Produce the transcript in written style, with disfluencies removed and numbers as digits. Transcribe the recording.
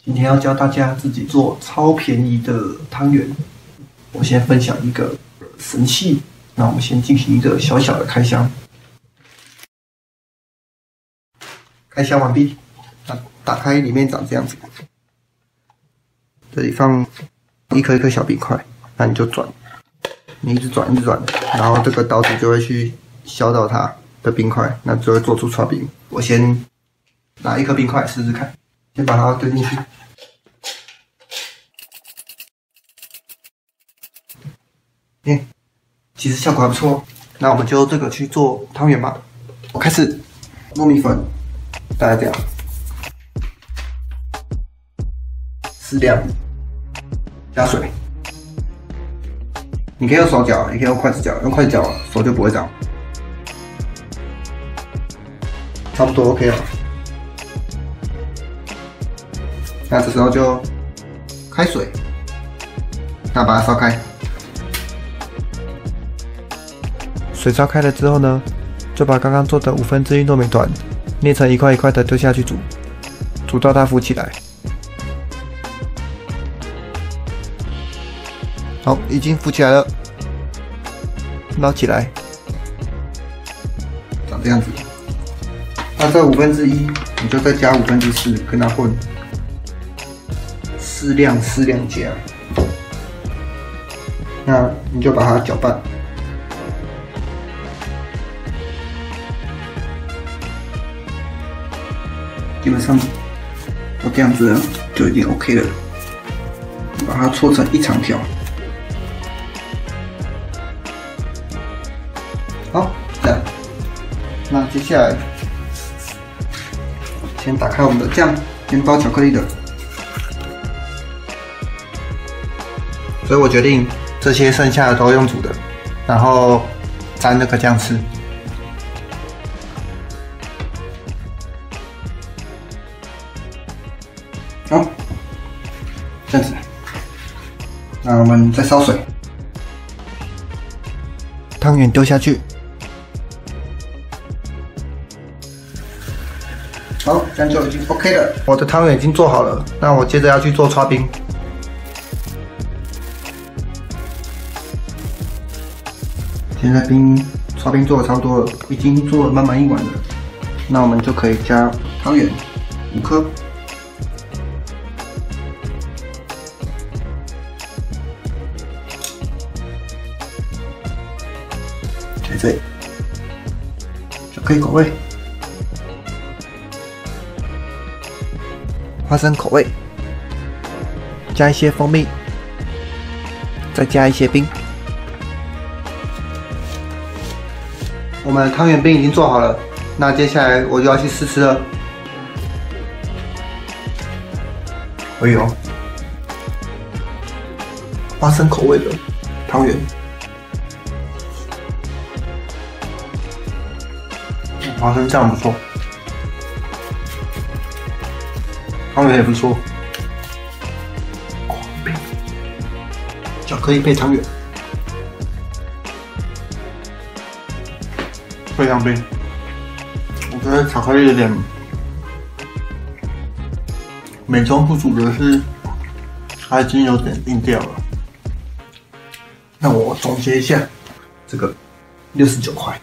今天要教大家自己做超便宜的汤圆。我先分享一个神器，那我们先进行一个小小的开箱。开箱完毕，那打开里面长这样子，这里放一颗一颗小冰块，那你就转，你一直转一直转，然后这个刀子就会去削到它的冰块，那就会做出刨冰。我先拿一颗冰块试试看，先把它丢进去。其实效果还不错。那我们就这个去做汤圆吧。我开始糯米粉，大概这样，适量，加水。你可以用手搅，也可以用筷子搅，用筷子搅手就不会脏。差不多 OK 了。那这时候就开水，那把它烧开。水烧开了之后呢，就把刚刚做的1/5糯米团捏成一块一块的丢下去煮，煮到它浮起来。好，已经浮起来了，捞起来，长这样子。那这1/5，你就再加4/5跟它混，适量加。那你就把它搅拌。基本上都这样子了，就已经 OK 了。把它搓成一长条。好，这样。那接下来，先打开我们的酱，先包巧克力的。所以我决定这些剩下的都用煮的，然后沾那个酱吃。好，这样子。那我们再烧水，汤圆丢下去。好，这样就已经 OK 了。我的汤圆已经做好了，那我接着要去做刨冰。现在刨冰做的差不多了，已经做了满一碗了。那我们就可以加汤圆5颗。对，巧克力口味，花生口味，加一些蜂蜜，再加一些冰。我们的汤圆冰已经做好了，那接下来我就要去试吃了。哎呦，花生口味的汤圆。花生酱不错，汤圆也不错，巧克力配汤圆，非常冰。我觉得巧克力有点美中不足的是，它已经有点硬掉了。那我总结一下，这个69块。